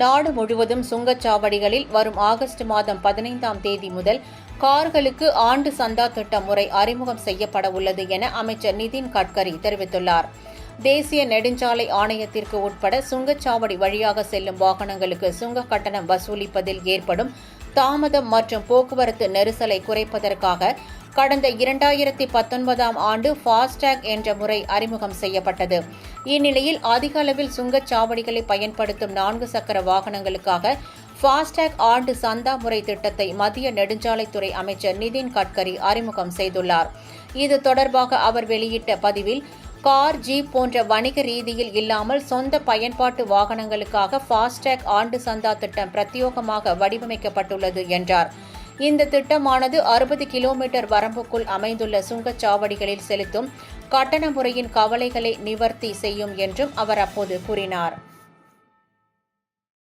நாடு முழுவதும் சுங்கச்சாவடிகளில் வரும் ஆகஸ்ட் மாதம் 15ஆம் தேதி முதல் கார்களுக்கு ஆண்டு சந்தா திட்ட முறை அறிமுகம் செய்யப்பட உள்ளது என அமைச்சர் நிதின் கட்கரி தெரிவித்துள்ளார். தேசிய நெடுஞ்சாலை ஆணையத்திற்கு உட்பட சுங்கச்சாவடி வழியாக செல்லும் வாகனங்களுக்கு சுங்க கட்டணம் வசூலிப்பதில் ஏற்படும் தாமதம் மற்றும் போக்குவரத்து நெரிசலை குறைப்பதற்காக கடந்த 2019ஆம் ஆண்டு ஃபாஸ்டேக் என்ற முறை அறிமுகம் செய்யப்பட்டது. இந்நிலையில் அதிக அளவில் சுங்கச்சாவடிகளை பயன்படுத்தும் 4 சக்கர வாகனங்களுக்காக ஃபாஸ்டேக் ஆண்டு சந்தா முறை திட்டத்தை மத்திய நெடுஞ்சாலைத்துறை அமைச்சர் நிதின் கட்கரி அறிமுகம் செய்துள்ளார். இது தொடர்பாக அவர் வெளியிட்ட பதிவில், கார், ஜீப் போன்ற வணிக ரீதியில் இல்லாமல் சொந்த பயன்பாட்டு வாகனங்களுக்காக ஃபாஸ்டேக் ஆண்டு சந்தா திட்டம் பிரத்யேகமாக வடிவமைக்கப்பட்டுள்ளது என்றார். இந்த திட்டமானது 60 கிலோமீட்டர் வரம்புக்குள் அமைந்துள்ள சுங்கச்சாவடிகளில் செலுத்தும் கட்டண முறையின் கவலைகளை நிவர்த்தி செய்யும் என்றும் அவர் அப்போது கூறினார்.